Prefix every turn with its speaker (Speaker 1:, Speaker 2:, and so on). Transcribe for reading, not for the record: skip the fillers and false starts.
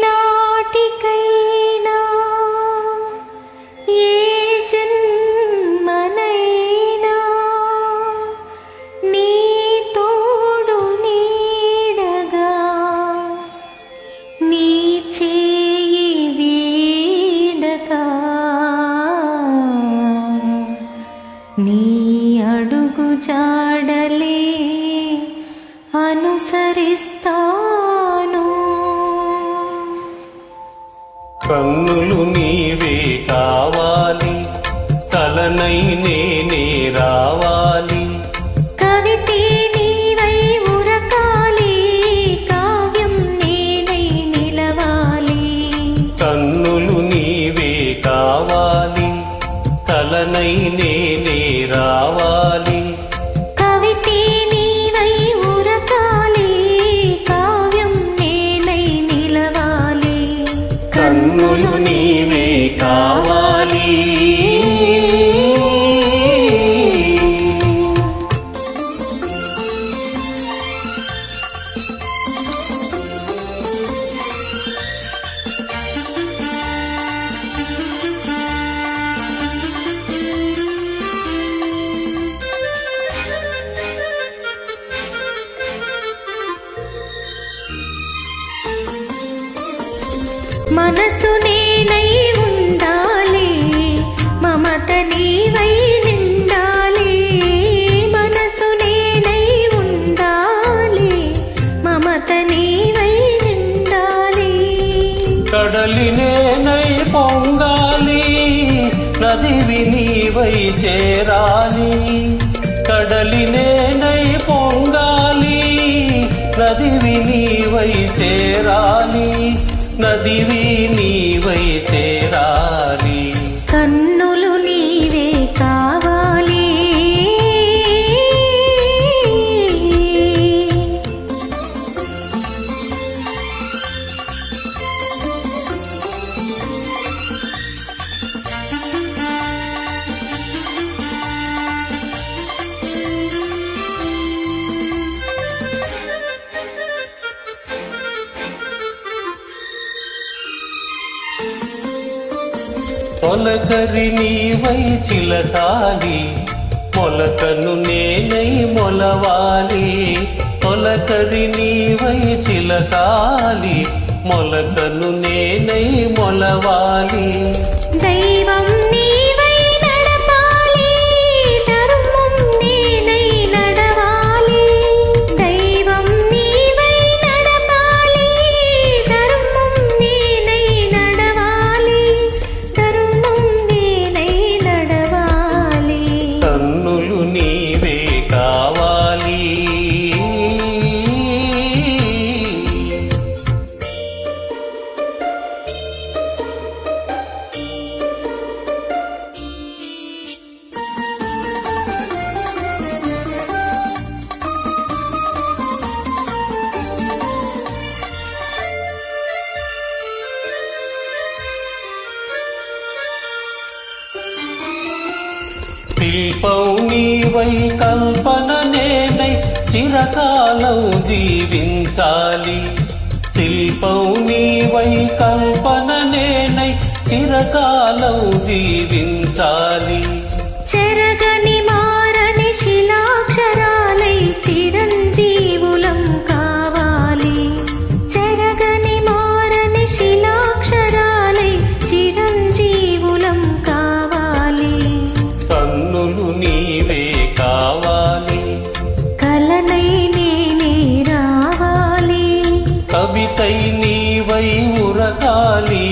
Speaker 1: ఏనాటికైనా ఏ జన్మనైనా నీ తోడు నీడగా నీ చేయి వీడగా నీ అడుగు జాడలే అనుసరిస్తాను.
Speaker 2: కన్నులు నీవే కావాలి, తలనై నేనే రావాలి.
Speaker 1: కవితే నీవై ఉరకాలి, కావ్యం నేనై నిలవాలి.
Speaker 2: కన్నులు నీవే కావాలి, తలనై నేనే రావాలి.
Speaker 1: కవితే నీవై ఉరకాలి, కావ్యం నేనై నిలవాలి.
Speaker 2: కన్నులు నీవే కావాలి.
Speaker 1: మనసు నేనై ఉండాలి, మమత నీవై నిండాలి. మనసు నేనై ఉండాలి, మమత నీవై నిండాలి.
Speaker 2: కడలి నేనై పొంగాలి, నదివి నీవై చేరాలి. కడలి నేనై పొంగాలి, నదివి నీవై చేరాలి. నదివి నీవై చేరాలి.
Speaker 1: కన్నులు నీవే కావాలి.
Speaker 2: తొలకరి నీవై చిలకాలి, మొలకను నేనై మొలవాలి. తొలకరి నీవై చిలకాలి, మొలకను నేనై మొలవాలి.
Speaker 1: దైవం నీవై నడపాలి, ధర్మం నేనై నడవాలి. దైవం నీవై నడపాలి, ధర్మం నేనై నడవాలి. ధర్మం నేనై నడవాలి.
Speaker 2: కన్నులు నీవే కావాలి. శిల్పం నీవై కల్పన నేనై చిరకాలం జీవించాలి. శిల్పం నీవై కల్పన నేనై చిరకాలం జీవించాలి.
Speaker 1: చెరగని మారని శిలాక్షరాలై చిరంజీవులం కావాలి. చెరగని మారని శిలాక్షరాలై చిరంజీవులం కావాలి.
Speaker 2: కన్నులు నీవే కావాలి,
Speaker 1: కలనై నేనే రావాలి.
Speaker 2: కవితై నీవై ఉరకాలి.